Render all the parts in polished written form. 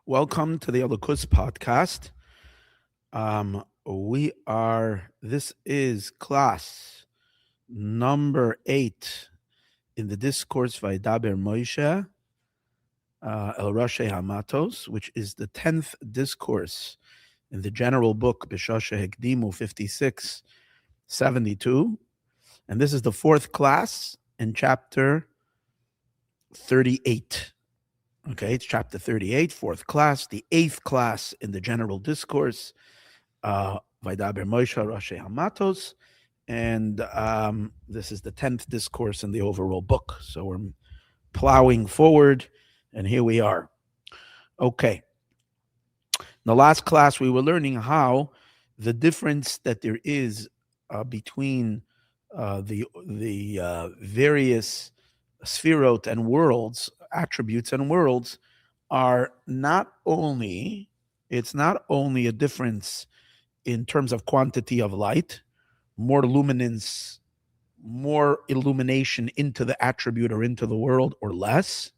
Welcome to the Elokus podcast. This is class number 8 in the discourse Vaydaber Moshe, El Roshei Hamatos, which is the 10th discourse in the general book, B'Shoshe Hekdimu 5672. And this is the 4th class in chapter 38. Okay, it's chapter 38, 4th class, the 8th class in the general discourse, Vaydaber Moshe Roshei Hamatos, and this is the 10th discourse in the overall book. So we're plowing forward, and here we are. Okay. In the last class, we were learning how the difference that there is between the various sphirot and worlds, attributes and worlds, are it's not only a difference in terms of quantity of light, more luminance, more illumination into the attribute or into the world, or less,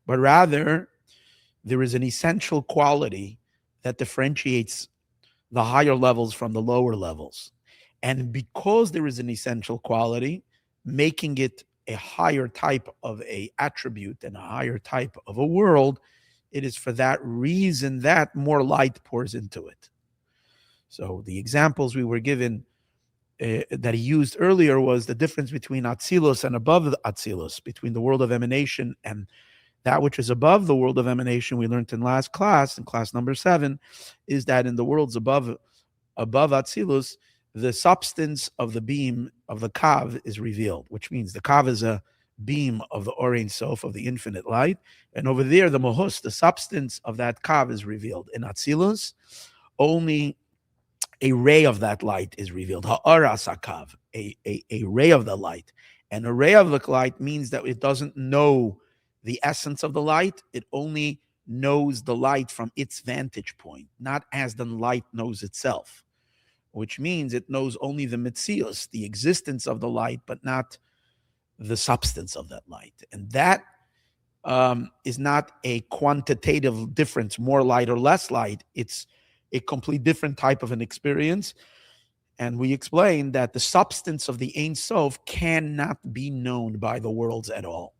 but rather there is an essential quality that differentiates the higher levels from the lower levels. And because there is an essential quality, making it a higher type of a attribute and a higher type of a world, it is for that reason that more light pours into it. So the examples we were given that he used earlier was the difference between Atzilus and above the Atzilus, between the world of emanation and that which is above the world of emanation. We learned in last class, in class number 7, is that in the worlds above Atzilus, the substance of the beam of the kav is revealed, which means the kav is a beam of the Or Ein Sof, of the infinite light, and over there, the mohus, the substance of that kav, is revealed. In Atzilus, only a ray of that light is revealed. Ha'aras hakav, a ray of the light. And a ray of the light means that it doesn't know the essence of the light. It only knows the light from its vantage point, not as the light knows itself, which means it knows only the mitzius, the existence of the light, but not the substance of that light. And that is not a quantitative difference, more light or less light. It's a complete different type of an experience. And we explained that the substance of the Ein Sof cannot be known by the worlds at all.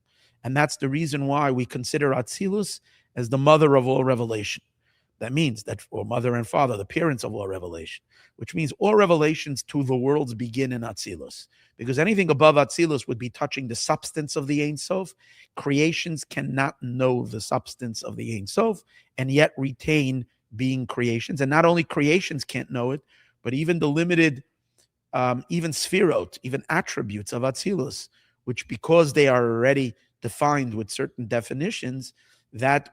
And that's the reason why we consider Atzilus as the mother of all revelation. That means that, or mother and father, the parents of all revelation, which means all revelations to the worlds begin in Atzilus. Because anything above Atzilus would be touching the substance of the Ein Sof. Creations cannot know the substance of the Ein Sof and yet retain being creations. And not only creations can't know it, but even the limited, even sphirot, even attributes of Atzilus, which because they are already defined with certain definitions, that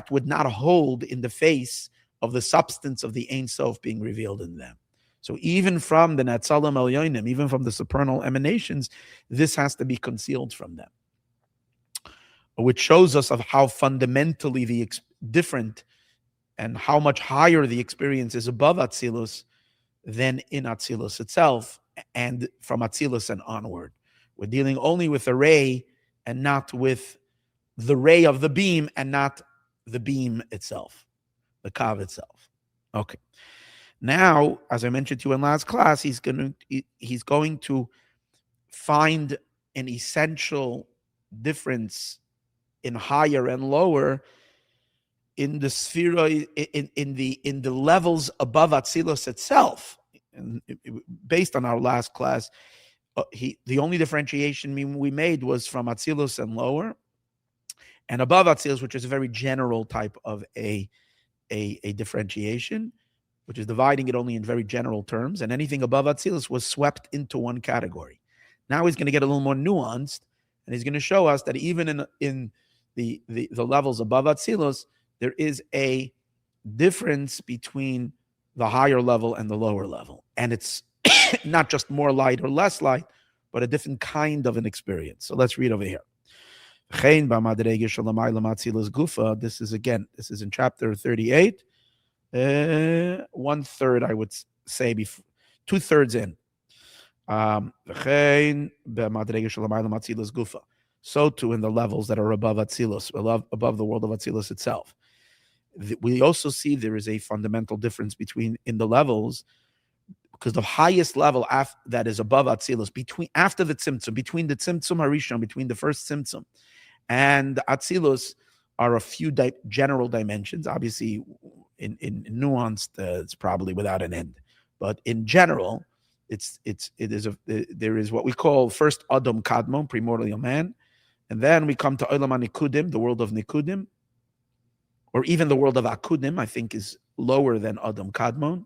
would not hold in the face of the substance of the Ein Sof being revealed in them. So even from the Netzalim Elyonim, even from the supernal emanations, this has to be concealed from them, which shows us of how fundamentally different and how much higher the experience is above Atzilus than in Atzilus itself, and from Atzilus and onward. We're dealing only with a ray and not with the ray of the beam and not the beam itself, the kav itself. Okay. Now, as I mentioned to you in last class, he's going to find an essential difference in higher and lower in the sphere, in the levels above Atzilus itself. And based on our last class, the only differentiation we made was from Atzilus and lower, and above Atzilus, which is a very general type of a differentiation, which is dividing it only in very general terms. And anything above Atzilus was swept into one category. Now he's going to get a little more nuanced, and he's going to show us that even in the levels above Atzilus, there is a difference between the higher level and the lower level. And it's not just more light or less light, but a different kind of an experience. So let's read over here. This is in chapter 38. 1/3, I would say, 2/3 in. So too in the levels that are above Atzilus, above the world of Atzilus itself. We also see there is a fundamental difference in the levels, because the highest level that is above Atzilus, after the Tzimtzum, between the Tzimtzum Harishon, between the first Tzimtzum and Atzilus, are a few general dimensions. Obviously, in nuanced, it's probably without an end. But in general, there is what we call first Adam Kadmon, primordial man, and then we come to Olam Nikudim, the world of Nikudim, or even the world of Akudim, I think is lower than Adam Kadmon.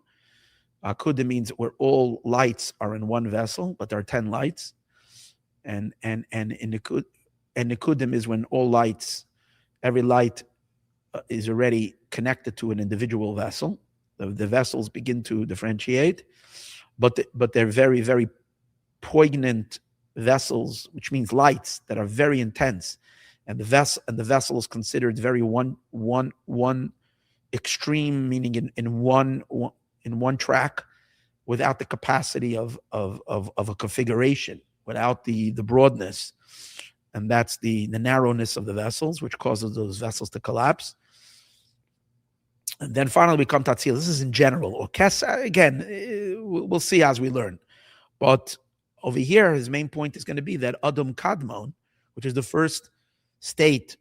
Akudim means where all lights are in one vessel, but there are 10 lights. And Nikudim is when all lights, every light is already connected to an individual vessel. The vessels begin to differentiate, but they're very, very poignant vessels, which means lights that are very intense. And the vessel is considered very one extreme, meaning in one track, without the capacity of a configuration, without the broadness, and that's the narrowness of the vessels, which causes those vessels to collapse. And then finally we come to Atzilus. This is in general. Or Kesa, again, we'll see as we learn. But over here, his main point is going to be that Adam Kadmon, which is the first state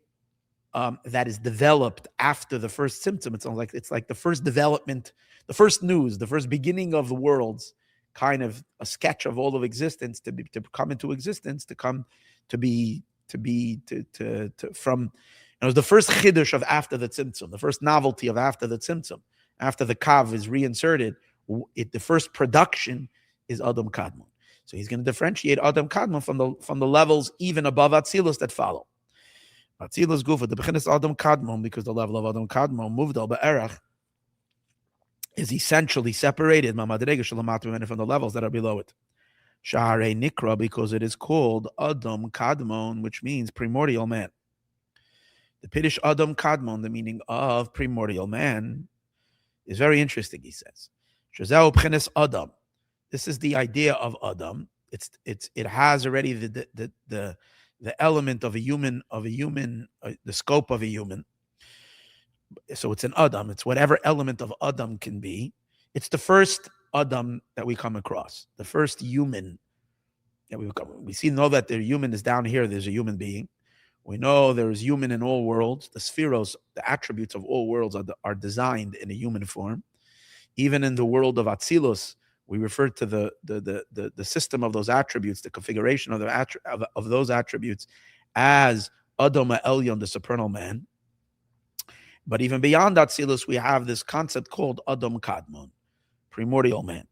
that is developed after the first symptom. It's like the first development, the first news, the first beginning of the worlds, kind of a sketch of all of existence to come into existence, from. It was the first chiddush of after the tzimtzum, the first novelty of after the tzimtzum. After the kav is reinserted, the first production is Adam Kadmon. So he's going to differentiate Adam Kadmon from the levels even above Atzilus that follow. Atzilus Gufa, the beginning Adam Kadmon, because the level of Adam Kadmon, moved al Perek, is essentially separated from the levels that are below it. Sha'arei Nikra, because it is called Adam Kadmon, which means primordial man. The Piddish Adam Kadmon, the meaning of primordial man, is very interesting, he says. Shazau Pchenes Adam. This is the idea of Adam. It has already the element of a human, the scope of a human. So it's an Adam. It's whatever element of Adam can be. It's the first Adam that we come across. The first human that we know that the human is down here. There's a human being. We know there is human in all worlds. The spheros, the attributes of all worlds are designed in a human form. Even in the world of Atzilus, we refer to the system of those attributes, the configuration of those attributes, as Adam Elyon, the supernal man. But even beyond Atzilus, we have this concept called Adam Kadmon, primordial man.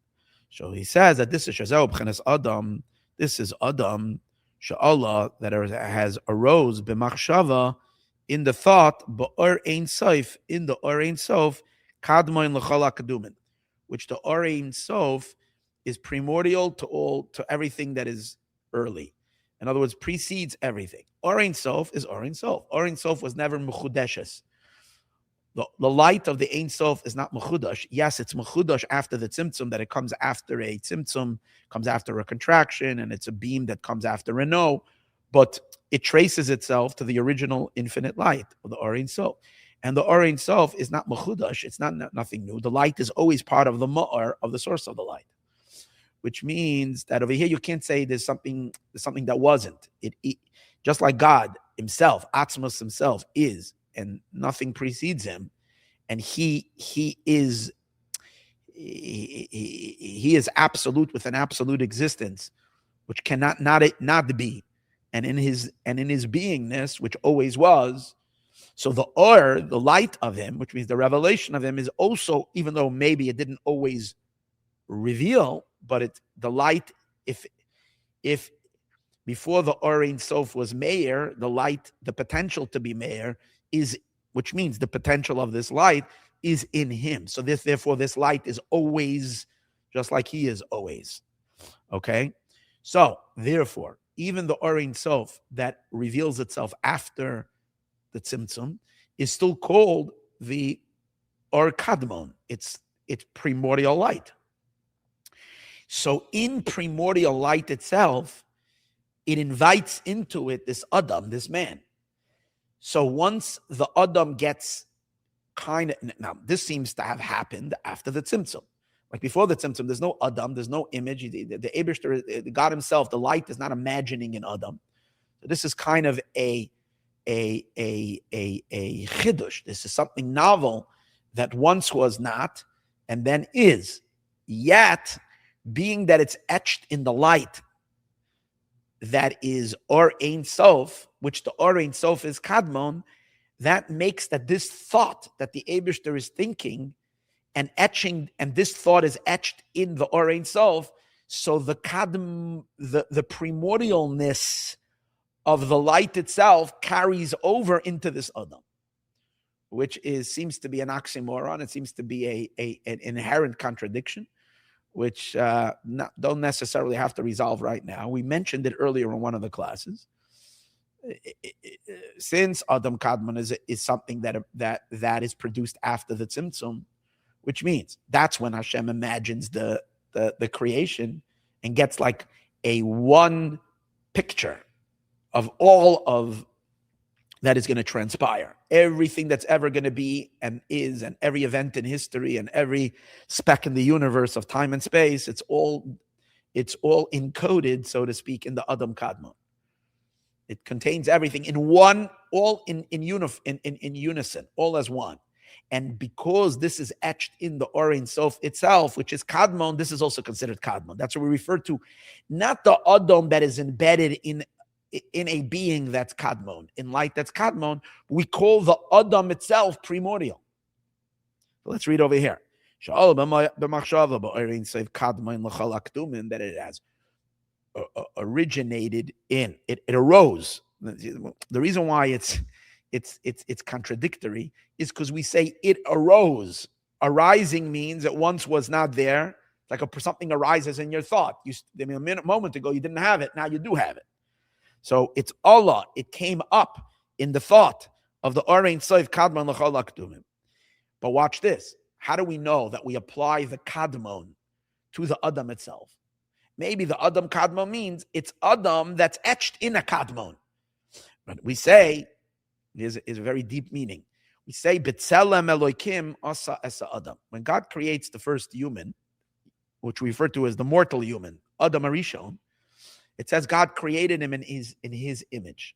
So he says that this is Shazau B'chenes Adam. This is Adam Sha'Allah that has arose b'machshava, in the thought, ba'or ein sof, in the or ein sof, kadmon l'chol hakadumin, which the or ein sof is primordial to everything that is early. In other words, precedes everything. Or ein sof is or ein sof. Or ein sof was never mechudeshes. The light of the Ein Sof is not mechudash. Yes, it's mechudash after the tzimtzum, that it comes after a tzimtzum, comes after a contraction, and it's a beam that comes after a no, but it traces itself to the original infinite light of the Or Ein Sof. And the Or Ein Sof is not mechudash. It's not nothing new. The light is always part of the ma'ar, of the source of the light, which means that over here you can't say there's something that wasn't. It just like God himself, Atzmos himself is, and nothing precedes him, and he is absolute with an absolute existence, which cannot not be, and in his beingness, which always was. So the light of him, which means the revelation of him, is also, even though maybe it didn't always reveal, but the light, if before the Or Ein Sof was Meir, the light, the potential to be Meir, which means the potential of this light is in him. So therefore this light is always just like he is always. Okay? So therefore, even the Or Ein Sof that reveals itself after the Tzimtzum is still called the Or Kadmon. It's primordial light. So in primordial light itself, it invites into it this Adam, this man. So once the Adam gets kind of, now this seems to have happened after the Tzimtzum. Like before the Tzimtzum, there's no Adam, there's no image. The Eibishter, God himself, the light is not imagining in Adam. So this is kind of a chidush. This is something novel that once was not and then is. Yet, being that it's etched in the light that is Or Ein Sof, which the Or Ein Sof is Kadmon, that makes that this thought that the Eibishter is thinking and etching, and this thought is etched in the Or Ein Sof, so the primordialness of the light itself carries over into this Adam, which seems to be an oxymoron. It seems to be an inherent contradiction, which don't necessarily have to resolve right now. We mentioned it earlier in one of the classes. Since Adam Kadmon is something that is produced after the Tzimtzum, which means that's when Hashem imagines the creation and gets like a one picture of all of that is going to transpire. Everything that's ever going to be and is, and every event in history and every speck in the universe of time and space, it's all encoded, so to speak, in the Adam Kadmon. It contains everything in one, all in unison, all as one. And because this is etched in the Or Ein Sof itself, which is Kadmon, this is also considered Kadmon. That's what we refer to, not the Adam that is embedded in a being that's Kadmon, in light that's Kadmon. We call the Adam itself primordial. So let's read over here. That it has originated in, it arose. The reason why it's contradictory is because we say it arose. Arising means it once was not there. Like something arises in your thought. A moment ago you didn't have it, now you do have it. So it's Allah. It came up in the thought of the Or Ein Sof Kadmon l'chol hakdumim. But watch this. How do we know that we apply the Kadmon to the Adam itself? Maybe the Adam Kadmon means it's Adam that's etched in a Kadmon. But we say, is a very deep meaning. We say, B'tzelem Elokim asa esa Adam. When God creates the first human, which we refer to as the mortal human, Adam Arishon, it says God created him in his image.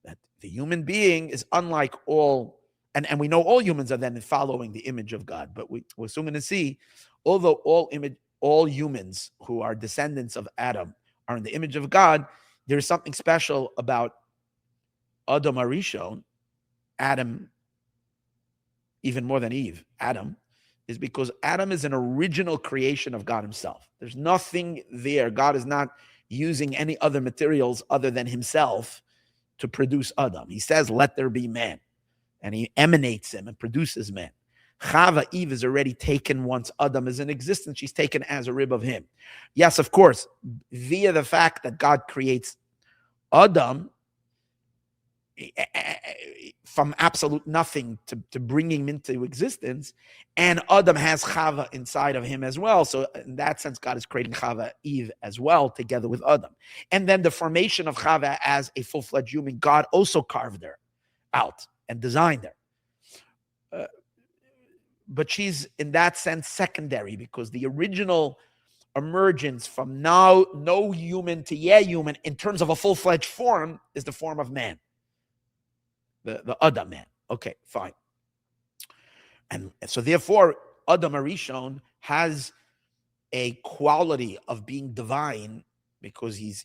That the human being is unlike all, and we know all humans are then following the image of God. But we're soon going to see, although all humans who are descendants of Adam are in the image of God, there is something special about Adam Arishon, Adam, even more than Eve, Adam, is because Adam is an original creation of God himself. There's nothing there. God is not using any other materials other than himself to produce Adam. He says, let there be man. And he emanates him and produces man. Chava, Eve, is already taken once Adam is in existence. She's taken as a rib of him. Yes, of course, via the fact that God creates Adam from absolute nothing to bring him into existence, and Adam has Chava inside of him as well. So in that sense, God is creating Chava, Eve as well, together with Adam. And then the formation of Chava as a full-fledged human, God also carved her out and designed her. But she's, in that sense, secondary, because the original emergence from now no human to human in terms of a full-fledged form is the form of man. The Adam man. Okay, fine. And so therefore, Adam Arishon has a quality of being divine because he's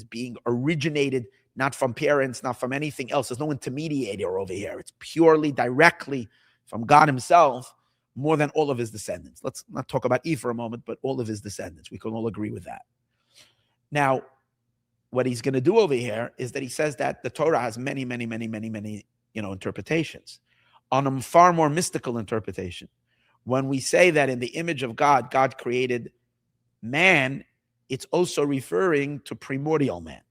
being originated not from parents, not from anything else. There's no intermediator over here. It's purely, directly from God himself, more than all of his descendants. Let's not talk about Eve for a moment, but all of his descendants. We can all agree with that. Now, what he's going to do over here is that he says that the Torah has many, interpretations. On a far more mystical interpretation, when we say that in the image of God, God created man, it's also referring to primordial man.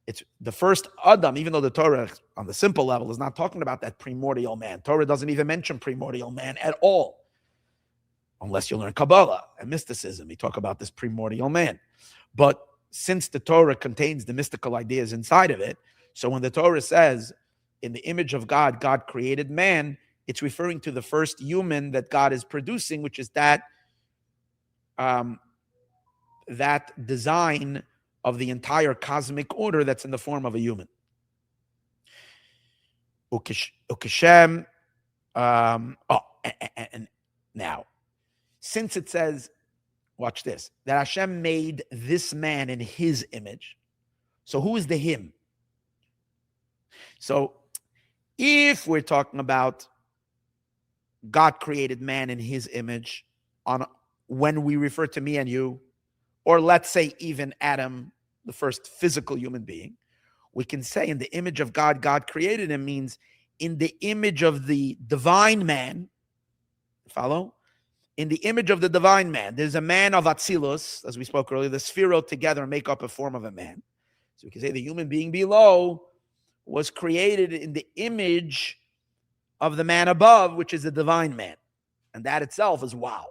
It's the first Adam, even though the Torah, on the simple level, is not talking about that primordial man. Torah doesn't even mention primordial man at all, unless you learn Kabbalah and mysticism. We talk about this primordial man. But since the Torah contains the mystical ideas inside of it, so when the Torah says in the image of God, God created man, it's referring to the first human that God is producing, which is that design of the entire cosmic order that's in the form of a human. Ukeshem. And now, since it says, watch this, that Hashem made this man in his image. So who is the him? So if we're talking about God created man in his image when we refer to me and you, or let's say even Adam, the first physical human being, we can say in the image of God, God created him means in the image of the divine man. Follow? In the image of the divine man. There's a man of Atzilus, as we spoke earlier, the Sphirot together make up a form of a man. So we can say the human being below was created in the image of the man above, which is the divine man. And that itself is wow.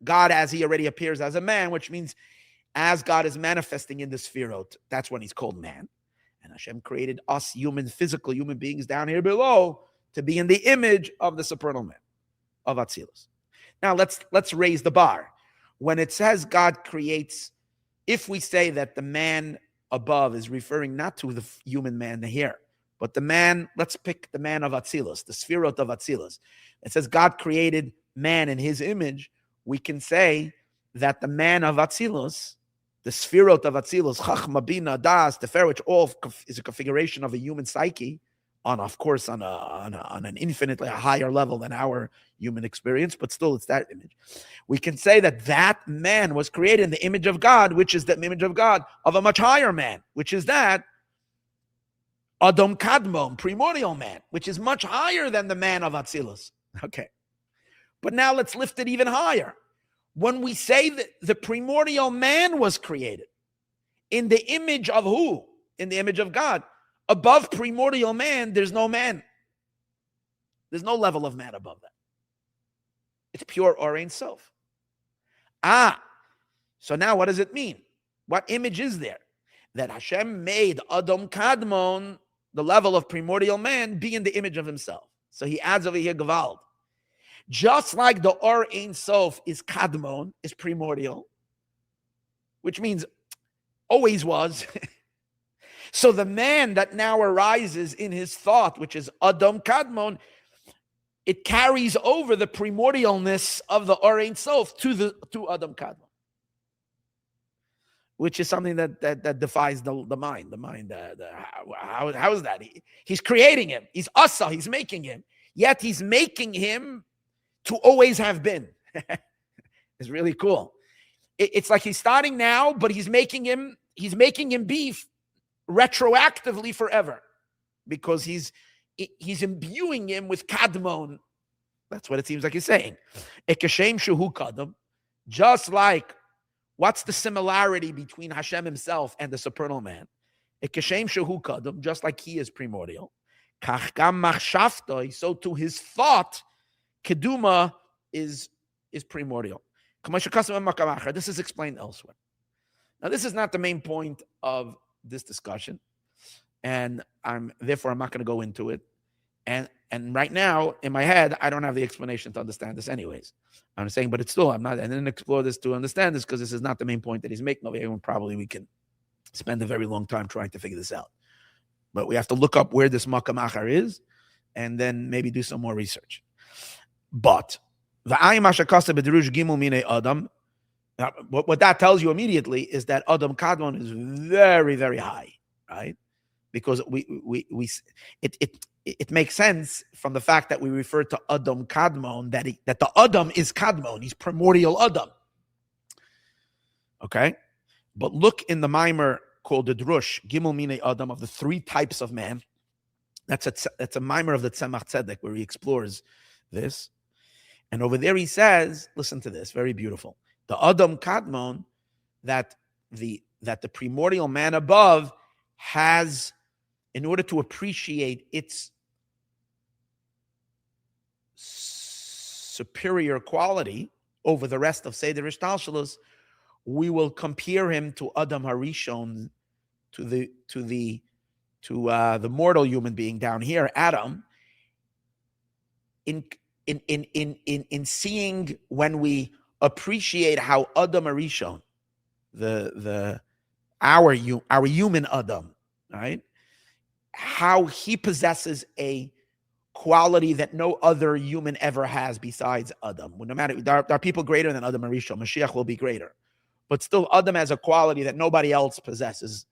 God, as he already appears as a man, which means as God is manifesting in the Sphirot, that's when he's called man. And Hashem created us physical human beings down here below to be in the image of the supernal man, of Atzilus. Now let's raise the bar. When it says God creates, if we say that the man above is referring not to the human man here, but the man, let's pick the man of Atzilus, the Sphirot of Atzilus. It says God created man in his image. We can say that the man of Atzilus, the Sphirot of Atzilus, Chachma, Bina, Das, Tefer, which all is a configuration of a human psyche, on an infinitely higher level than our human experience, but still it's that image. We can say that man was created in the image of God, which is the image of God of a much higher man, which is that Adam Kadmon, primordial man, which is much higher than the man of Atzilus. Okay. But now let's lift it even higher. When we say that the primordial man was created in the image of who? In the image of God. Above primordial man, there's no man. There's no level of man above that. It's pure or Ein Sof. So now what does it mean? What image is there? That Hashem made Adam Kadmon, the level of primordial man, be in the image of himself. So he adds over here Gevald. Just like the Or Ein Sof is Kadmon, is primordial, which means always was. So the man that now arises in his thought, which is Adam Kadmon, it carries over the primordialness of the Or Ein Sof to Adam Kadmon, which is something that defies the mind. The mind, how is that? He's creating him. He's Asa. He's making him. Yet he's making him to always have been. It's really cool. It's like he's starting now, but he's making him be retroactively forever, because he's imbuing him with kadmon. That's what it seems like he's saying. Ekashem shehu kadam. Just like, what's the similarity between Hashem himself and the supernal man? Ekashem shehu kadam. Just like he is primordial. Kach gam machshavtoi. So to his thought, keduma is primordial. This is explained elsewhere. Now, this is not the main point of this discussion, and therefore I'm not going to go into it. And right now, in my head, I don't have the explanation to understand this anyways. I'm saying, but it's still, I didn't explore this to understand this, because this is not the main point that he's making over here, and probably we can spend a very long time trying to figure this out. But we have to look up where this makam achar is, and then maybe do some more research. But what that tells you immediately is that Adam Kadmon is very, very high, right? Because it makes sense from the fact that we refer to Adam Kadmon, that the Adam is Kadmon. He's primordial Adam. Okay? But look in the mimer called the Drush, Gimel Mine Adam, of the three types of man. That's a mimer of the Tzemach Tzedek, where he explores this. And over there he says, listen to this, very beautiful. The Adam Kadmon, that the primordial man above has, in order to appreciate its superior quality over the rest of Seder Ishtalshalos, we will compare him to Adam Harishon, to the the mortal human being down here, Adam, in seeing, when we appreciate how Adam Arishon, our human Adam, right, how he possesses a quality that no other human ever has besides Adam. No matter, there are people greater than Adam Arishon. Mashiach will be greater, but still Adam has a quality that nobody else possesses.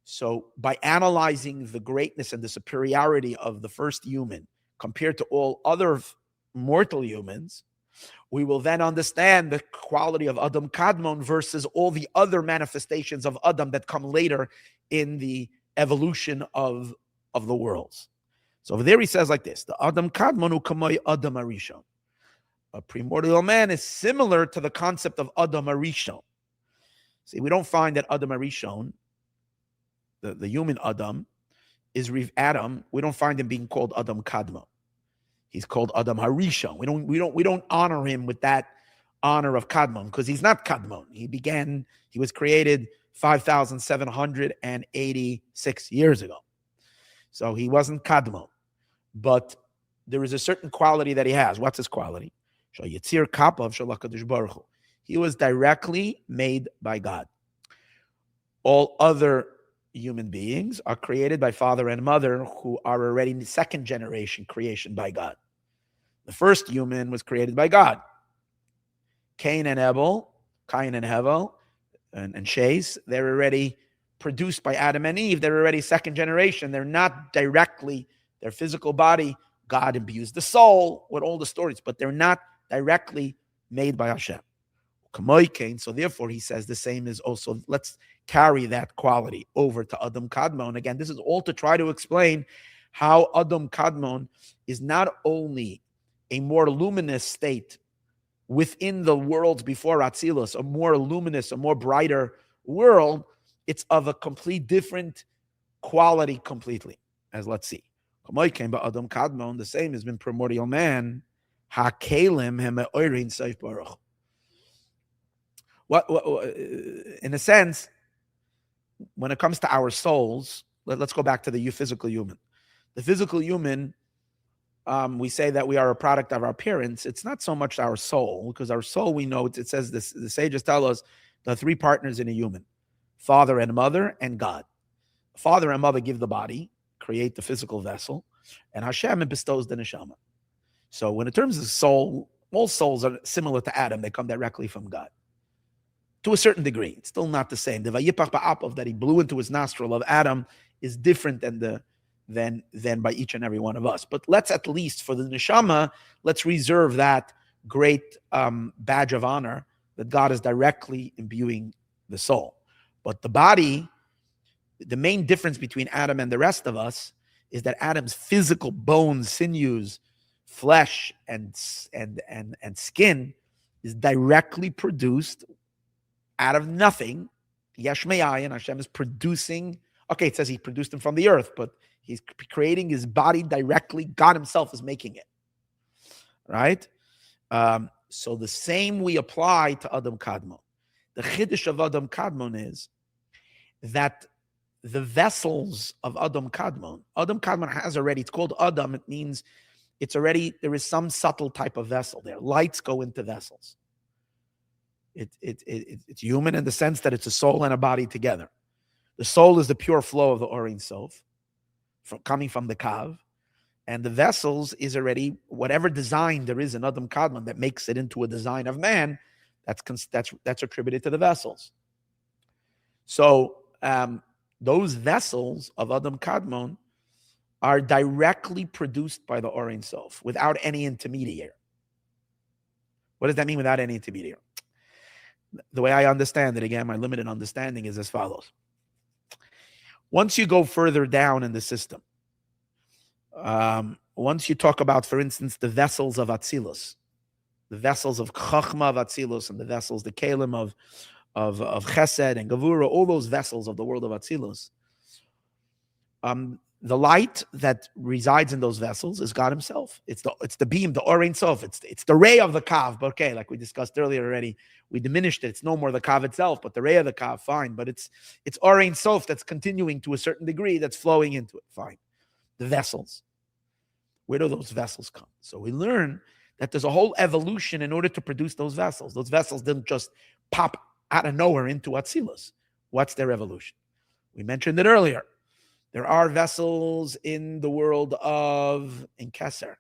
So by analyzing the greatness and the superiority of the first human compared to all other mortal humans, we will then understand the quality of Adam Kadmon versus all the other manifestations of Adam that come later in the evolution of the worlds. So over there he says like this: the Adam Kadmon u'kamoi Adam Arishon. A primordial man is similar to the concept of Adam Arishon. See, we don't find that Adam Arishon, the human Adam, is Adam. We don't find him being called Adam Kadmon. He's called Adam Harishon. We don't honor him with that honor of Kadmon, because he's not Kadmon. He was created 5,786 years ago. So he wasn't Kadmon. But there is a certain quality that he has. What's his quality? He was directly made by God. All other human beings are created by father and mother, who are already in the second generation creation by God. The first human was created by God. Cain and Hevel, and Shes, they're already produced by Adam and Eve. They're already second generation. They're not directly, their physical body, God imbues the soul with all the stories, but they're not directly made by Hashem. So therefore, he says the same is also, let's carry that quality over to Adam Kadmon. Again, this is all to try to explain how Adam Kadmon is not only a more luminous state within the worlds before Atzilus, a more luminous, a more brighter world, it's of a complete different quality completely. As let's see. Adam Kadmon, the same has been primordial man. Hakelim hema'oirin seif baruch. What, in a sense, when it comes to our souls, let's go back to the physical human. The physical human, we say that we are a product of our parents. It's not so much our soul, because our soul, we know, it says this, the sages tell us the three partners in a human: father and mother and God. Father and mother give the body, create the physical vessel, and Hashem bestows the neshama. So when in terms of soul, all souls are similar to Adam. They come directly from God. To a certain degree, it's still not the same. The vayipach ba'apav that he blew into his nostril of Adam is different than by each and every one of us. But let's, at least for the neshama, let's reserve that great badge of honor that God is directly imbuing the soul. But the body, the main difference between Adam and the rest of us is that Adam's physical bones, sinews, flesh, and skin is directly produced out of nothing. Yesh Maayon, Hashem is producing. Okay, it says he produced him from the earth, but he's creating his body directly. God himself is making it. Right? So the same we apply to Adam Kadmon. The chiddush of Adam Kadmon is that the vessels of Adam Kadmon has already, it's called Adam, it means it's already, there is some subtle type of vessel there. Lights go into vessels. It's human in the sense that it's a soul and a body together. The soul is the pure flow of the Or Ein Sof, coming from the Kav, and the vessels is already whatever design there is in Adam Kadmon that makes it into a design of man. That's attributed to the vessels. So those vessels of Adam Kadmon are directly produced by the Or Ein Sof without any intermediary. What does that mean, without any intermediary? The way I understand it, again, my limited understanding is as follows. Once you go further down in the system, once you talk about, for instance, the vessels of Atzilus, the vessels of Chachma of Atzilus, and the vessels, the Kalim of Chesed and Gavura, all those vessels of the world of Atzilus, The light that resides in those vessels is God Himself. It's the beam, the Or Ein Sof. It's the ray of the Kav. But okay, like we discussed earlier already, we diminished it. It's no more the Kav itself, but the ray of the Kav, fine. But it's Or Ein Sof that's continuing to a certain degree, that's flowing into it, fine. The vessels. Where do those vessels come? So we learn that there's a whole evolution in order to produce those vessels. Those vessels didn't just pop out of nowhere into Atzilus. What's their evolution? We mentioned it earlier. There are vessels in the world in Keser.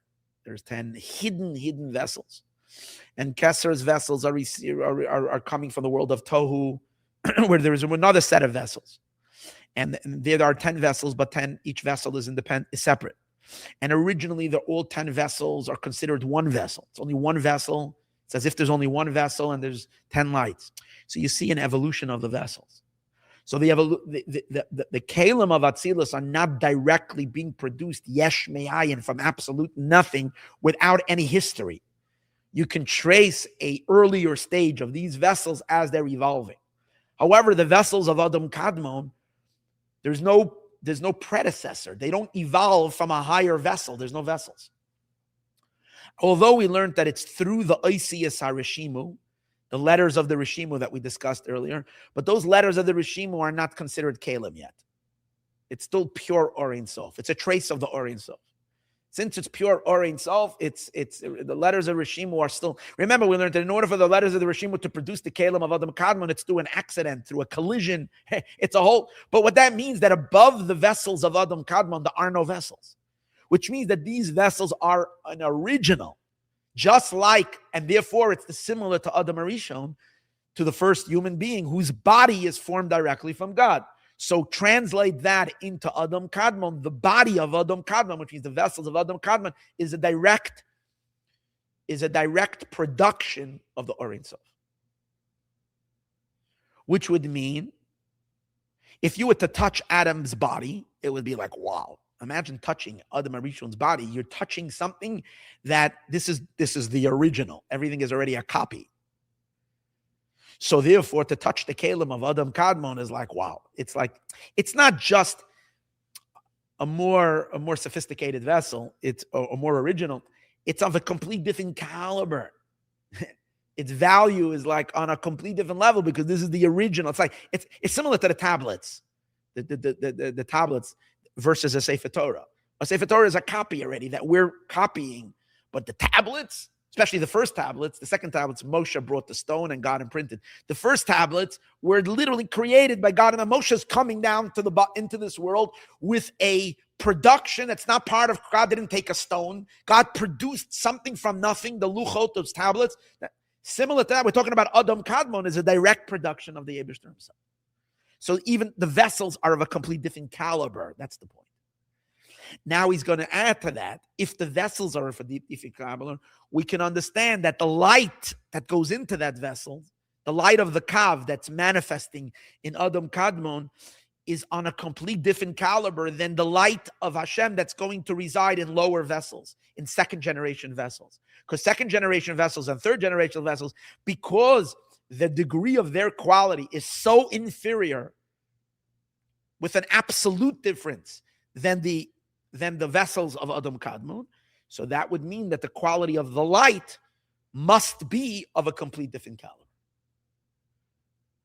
There's 10 hidden vessels. And Keser's vessels are coming from the world of Tohu, where there is another set of vessels. And there are 10 vessels, but each vessel is independent, is separate. And originally, all 10 vessels are considered one vessel. It's only one vessel. It's as if there's only one vessel and there's 10 lights. So you see an evolution of the vessels. So the kalim of Atzilus are not directly being produced yesh me'ayin, from absolute nothing, without any history. You can trace an earlier stage of these vessels as they're evolving. However, the vessels of Adam Kadmon, there's no predecessor. They don't evolve from a higher vessel. There's no vessels. Although we learned that it's through the Oisiyas HaReshimu, the letters of the Reshimu that we discussed earlier, but those letters of the Reshimu are not considered Kalim yet. It's still pure Or Ein Sof. It's a trace of the Or Ein Sof. Since it's pure Or Ein Sof, it's the letters of Reshimu are still. Remember, we learned that in order for the letters of the Reshimu to produce the Kalim of Adam Kadmon, it's through an accident, through a collision. It's a whole. But what that means that above the vessels of Adam Kadmon, there are no vessels, which means that these vessels are an original. Just like, and therefore it's similar to Adam Arishon, to the first human being whose body is formed directly from God. So translate that into Adam Kadmon. The body of Adam Kadmon, which means the vessels of Adam Kadmon, is a direct production of the Or Ein Sof. Which would mean, if you were to touch Adam's body, it would be like, wow. Imagine touching Adam Arishon's body. You're touching something that this is the original. Everything is already a copy. So therefore, to touch the kalim of Adam Kadmon is like, wow. It's like, it's not just a more sophisticated vessel. It's a more original. It's of a complete different caliber. Its value is like on a complete different level because this is the original. It's like it's similar to the tablets, the tablets versus a Sefer Torah. A Sefer Torah is a copy already that we're copying, but the tablets, especially the first tablets, the second tablets, Moshe brought the stone and God imprinted. The first tablets were literally created by God, and Moshe's coming down into this world with a production that's not part of. God didn't take a stone. God produced something from nothing. The luchot, those tablets, similar to that, we're talking about Adam Kadmon is a direct production of the Eibishter himself. So even the vessels are of a complete different caliber. That's the point. Now he's going to add to that, if the vessels are of a different caliber, we can understand that the light that goes into that vessel, the light of the Kav that's manifesting in Adam Kadmon, is on a complete different caliber than the light of Hashem that's going to reside in lower vessels, in second generation vessels. Because second generation vessels and third generation vessels, because the degree of their quality is so inferior, with an absolute difference than the vessels of Adam Kadmon, so that would mean that the quality of the light must be of a complete different caliber.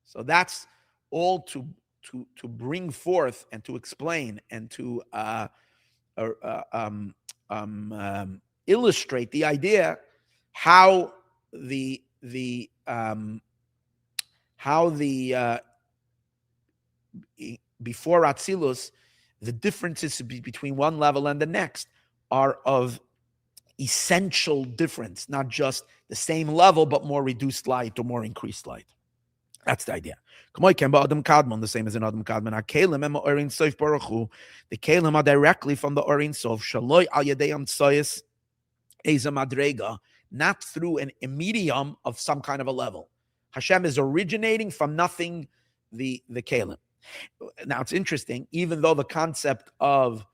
So that's all to bring forth and to explain and to illustrate the idea how before Atzilus, the differences between one level and the next are of essential difference, not just the same level, but more reduced light or more increased light. That's the idea. Adam Kadmon, the same as in Adam Kadmon. The Kalim are directly from the Or Ein Sof, Shaloi al Yedei Amtsoyes Eza Madrega, not through a medium of some kind of a level. Hashem is originating from nothing, the Kalim. Now it's interesting, even though the concept of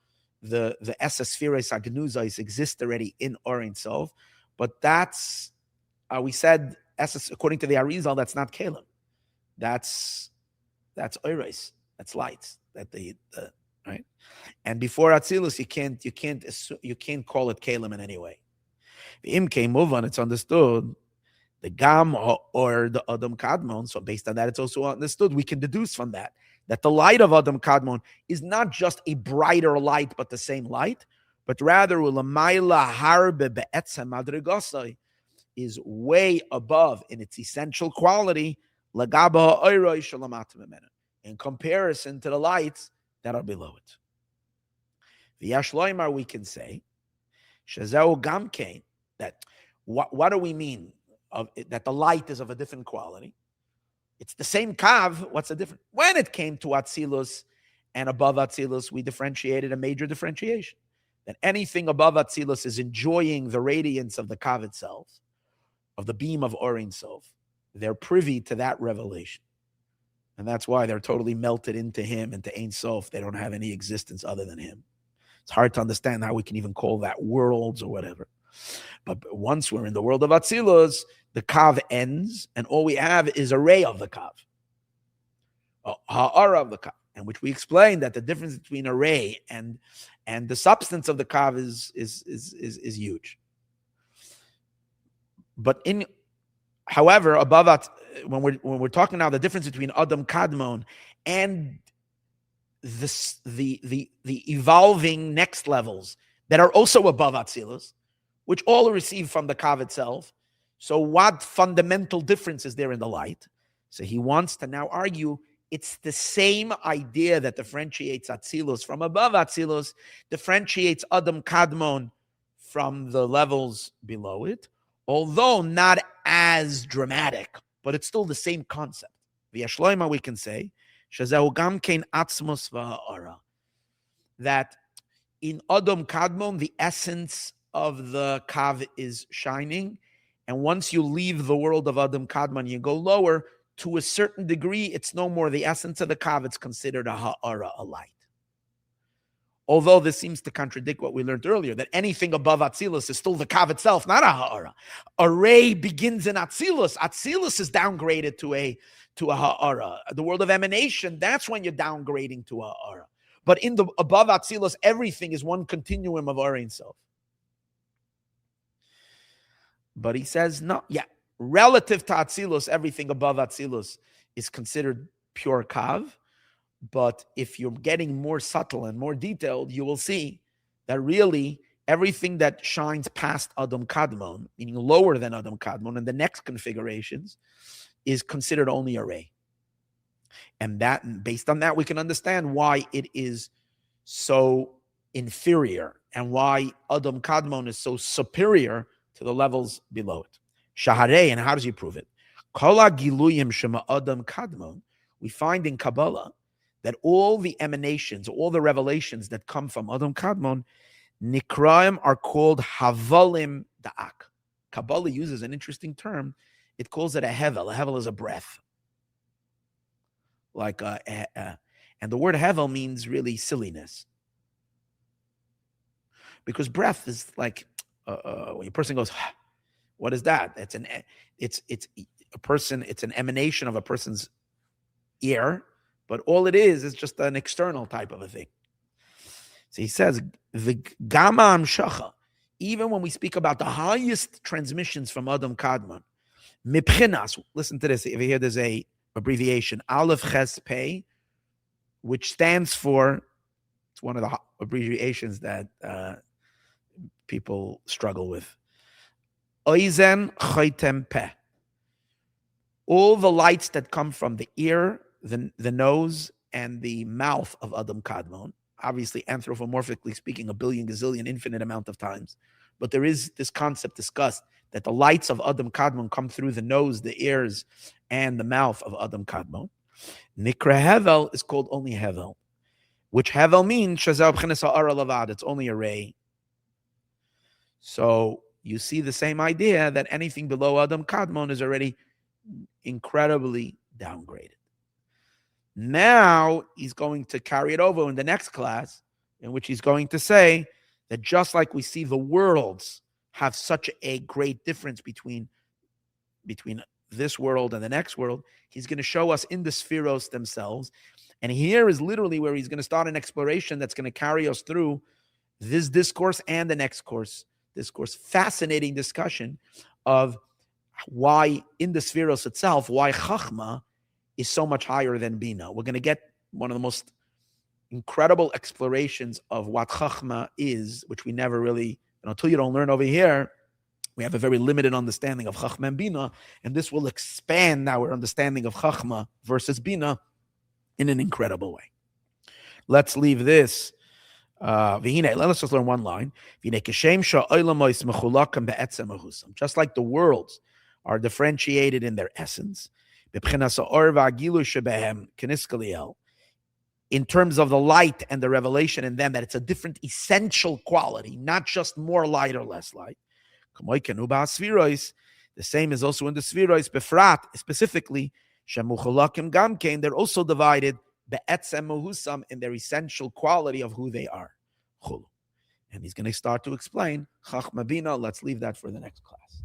the Esespheres Agnuzais exists already in Or Ein Sof, but that's we said according to the Arizal, that's not Kalim. That's Oires, that's lights. That right? And before Atzilus, you can't call it Kalim in any way. The Imke move on, it's understood. The Gam or the Adam Kadmon. So based on that, it's also understood. We can deduce from that the light of Adam Kadmon is not just a brighter light, but the same light, but rather is way above in its essential quality in comparison to the lights that are below it. V'yashloimar, we can say, shazeu gamkein, that what do we mean of that the light is of a different quality? It's the same kav. What's the difference? When it came to Atzilus and above Atzilus, we differentiated a major differentiation. That anything above Atzilus is enjoying the radiance of the kav itself, of the beam of Or Ein Sof. They're privy to that revelation. And that's why they're totally melted into him, into Ein Sof. They don't have any existence other than him. It's hard to understand how we can even call that worlds or whatever. But once we're in the world of Atzilus, the kav ends, and all we have is a ray of the kav, ha'ara of the kav, and which we explained that the difference between a ray and the substance of the kav is huge. But however, above that, when we're talking now the difference between Adam Kadmon and the evolving next levels that are also above Atzilus, which all are received from the kav itself. So what fundamental difference is there in the light? So he wants to now argue it's the same idea that differentiates Atzilus from above Atzilus, differentiates Adam Kadmon from the levels below it, although not as dramatic, but it's still the same concept. Via Shloima, we can say, Shazehu Gamkein Atzmos Va'ara, that in Adam Kadmon, the essence of the kav is shining. And once you leave the world of Adam Kadmon, you go lower, to a certain degree, it's no more the essence of the kav, it's considered a ha'ara, a light. Although this seems to contradict what we learned earlier, that anything above Atzilus is still the kav itself, not a ha'ara. A ray begins in Atzilus. Atzilus is downgraded to a ha'ara. The world of emanation, that's when you're downgrading to a ha'ara. But in the above Atzilus, everything is one continuum of Or Ein Sof. But he says, no, relative to Atzilus, everything above Atzilus is considered pure kav. But if you're getting more subtle and more detailed, you will see that really everything that shines past Adam Kadmon, meaning lower than Adam Kadmon, and the next configurations, is considered only a ray. And that, based on that, we can understand why it is so inferior and why Adam Kadmon is so superior to the levels below it. Shaharei, and how does he prove it? Kala giluyim shema Adam Kadmon, we find in Kabbalah that all the emanations, all the revelations that come from Adam Kadmon, Nikraim, are called Havalim Da'ak. Kabbalah uses an interesting term. It calls it a hevel. A hevel is a breath. And the word hevel means really silliness. Because breath is like, when a person goes, what is that? It's an emanation of a person's ear, but all it is just an external type of a thing. So he says, the Gama Amshacha, even when we speak about the highest transmissions from Adam Kadmon, Mipchinas, listen to this, if you hear there's a abbreviation, Aleph Ches Pei, which stands for, it's one of the abbreviations that people struggle with. Oizen Chaitem Peh. All the lights that come from the ear, the nose, and the mouth of Adam Kadmon, obviously anthropomorphically speaking, a billion, gazillion, infinite amount of times. But there is this concept discussed that the lights of Adam Kadmon come through the nose, the ears, and the mouth of Adam Kadmon. Nikra Hevel is called only Hevel, which Hevel means Shazal B'chenes Ha'ara Lavad. It's only a ray. So you see the same idea that anything below Adam Kadmon is already incredibly downgraded. Now he's going to carry it over in the next class, in which he's going to say that just like we see the worlds have such a great difference between this world and the next world, he's going to show us in the spheros themselves And here is literally where he's going to start an exploration that's going to carry us through this discourse and the next discourse. Fascinating discussion of why in the spheros itself, why Chachma is so much higher than Bina. We're going to get one of the most incredible explorations of what Chachma is, which we never really, until you don't learn over here, we have a very limited understanding of Chachma and Bina, and this will expand our understanding of Chachma versus Bina in an incredible way. Let's leave this. Let's just learn one line. Just like the worlds are differentiated in their essence, in terms of the light and the revelation in them, that it's a different essential quality, not just more light or less light. The same is also in the Sfiros, Befrat, specifically, they're also divided in their essential quality of who they are. And he's going to start to explain Chachma Bina. Let's leave that for the next class.